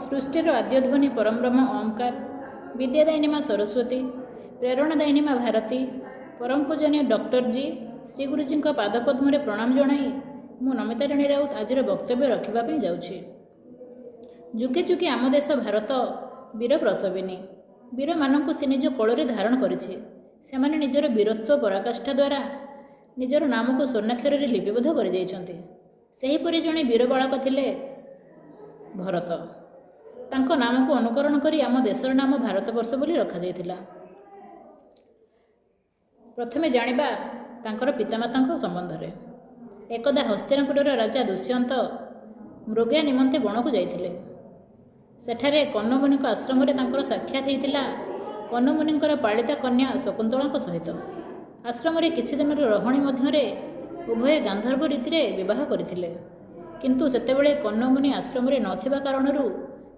सृष्टिर आद्यध्वनि परमब्रह्म ओंकार विद्यादायिनी माँ सरस्वती प्रेरणादायिनी माँ भारती परम पूजनीय डॉक्टर जी श्री गुरुजी पादपद्म प्रणाम जणाई मु नमिता राणी राउत आज वक्तव्य रखापी जाऊँगी। जुगे जुगे आम देश भारत वीर प्रसविनी वीर मानक से निज कोଳରେ धारण करिछि। सेमाने निजर वीरत्व पराकाष्ठा द्वारा निजर नाम को स्वर्णाक्षर लिपिबद्ध कर जाइछन्ति। सेहीपरि जणे वीर बालक थिले भरत। तांको नाम को अनुकरण करी आम देशर नाम भारतवर्ष बोली रखा जाइथिला। प्रथमे जानिबा तांकर पितामाता संबंध में। एकदा हस्तिनापुर राजा दुष्यंत मृग्या निमंते बण को जाइथिले। सेठारे कन्नमुनि आश्रम तांकर साक्षात होइतिला कन्नमुनिंकर पालिता कन्या शकुंतला सहित। आश्रम किछि दिन रहणी मध्यरे उभय गांधर्व रीति विवाह करथिले। किंतु सेतेबेले कन्नमुनि आश्रम नथिबा कारणरू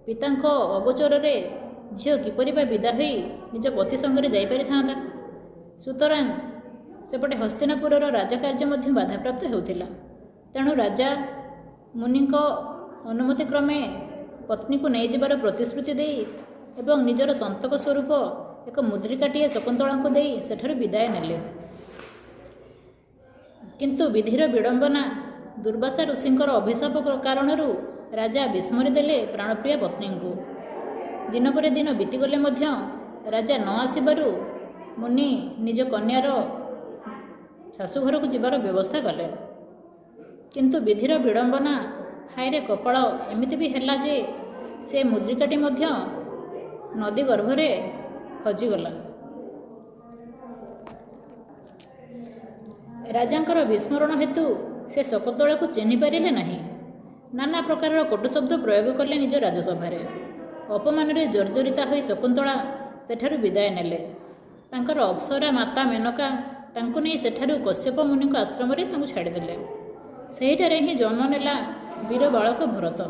पितांक अगोचर झील किपरि विदा होई निज पति संगे जाइपारि थांता। सुतरां सेपटे हस्तिनापुर राजकार्य बाधाप्राप्त होउथिला। तेणु राजा मुनि अनुमति क्रमे पत्नी को नहीं जिबार प्रतिश्रुति देई एवं निजर संतक स्वरूप एक मुद्रिकाटीए शकुंतला को देई सेठारु विदाय नेले। किंतु विधिर विडंबना दुर्वासा ऋषिंकर अभिशाप कारणरू राजा विस्मरी देले प्राणप्रिया पत्नी को। दिन पर दिन बीतीगले राजा न आसबारू मुनि निज कन्यार शाशुघर को जीवार व्यवस्था कले। किंतु विधिर विडंबना हायरे कपाल एमिति भी हैला जे से मुद्रिकाटी नदी गर्भरे हजिगला। राजांकर विस्मरण हेतु से शकुंतला को चिन्हि पारिले नहीं। नाना प्रकार कटुशब्द प्रयोग कले निज राजसभारे। अपमान जर्जरिता होई शकुंतला सेठारु विदाय नेले। तांकर अप्सरा माता मेनका तांको नहीं सेठारु कश्यप मुनि आश्रम तांको छाड़ीदेले। सेहिटारे ही जन्म नेला वीर बालक भरत।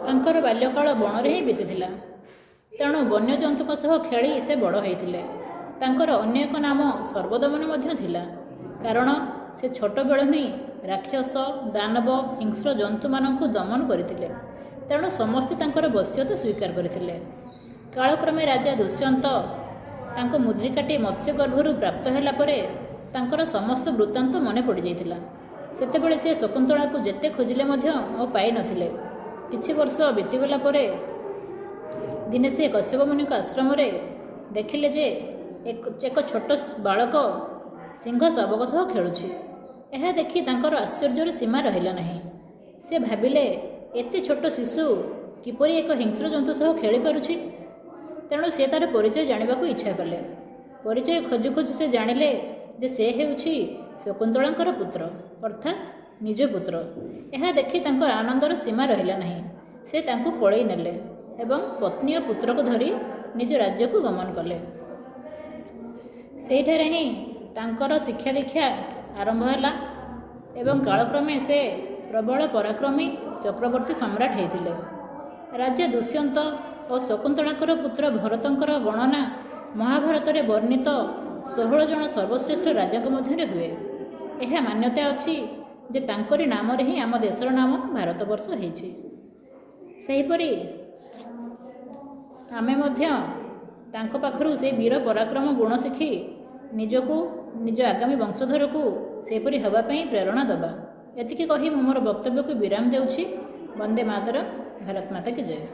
तांकर बाल्यकाल बणरे ही बीतीथिला। तेणु वन्यजंतुक सह खेली से बड़ होइथिले। तांकर अन्य एक नाम सर्वदमन मध्य थिला। कारण से छोट बेल ही राक्षस दानव हिंस्र जंतु मानक दमन करथिले। तेणु समस्ते तांकर वश्यता स्वीकार करथिले। कालक्रमे राजा दुष्यंत तांको मुद्रिकाटी मत्स्य गर्भरू प्राप्त होला परे तांकर समस्त वृत्तांत मने पड़ जाइथिला। सेतेबेले से शकुंतला को जेते खोजिले मध्य और पाई नथिले। किछि वर्ष बीतीगला परे दिने से कश्यप मुनि आश्रम देखिले जे एक छोट बालक सिंह शावक सह खेलुछि। यह देखि तांकर आश्चर्यर सीमा रहिला नहीं। से भाविले एते छोट शिशु किपरि एक हिंस्र जंतु सह खेली पारुछि। तेणु से तार परिचय जानिबाकू इच्छा कले। परिचय खोजु खोजु से जानिले जे से हेउछि शकुंतलांकर पुत्र अर्थात निज पुत्र। यह देखि तांकर आनंदर सीमा रहिला नहीं। से तांको पळेई नेले एवं पत्नी और पुत्र को धरी निज राज्य को गमन कले। सेठारे ही तांकर शिक्षा दीक्षा आरंभ होला एवं कालक्रमे से प्रबल पराक्रमी चक्रवर्ती सम्राट होइथिले। राजा दुष्यंत और शकुंतलाकर पुत्र भरतंकर गणना महाभारत रे वर्णित 16 जन सर्वश्रेष्ठ राजा मध्य हुए। यह मान्यता अच्छी जे तांकरी नाम रे ही आम देशर नाम भारतवर्ष होइछि। सेहीपरि आमे मध्य तांको पाखरु से वीर पराक्रम गुण शिखी निजको निज आगामी वंशधर को सेपरी हवा पाई प्रेरणा दबा। एतिकी कही मु मोर वक्तव्य को विराम देउछि। वंदे मातरम। भारत माता की जय।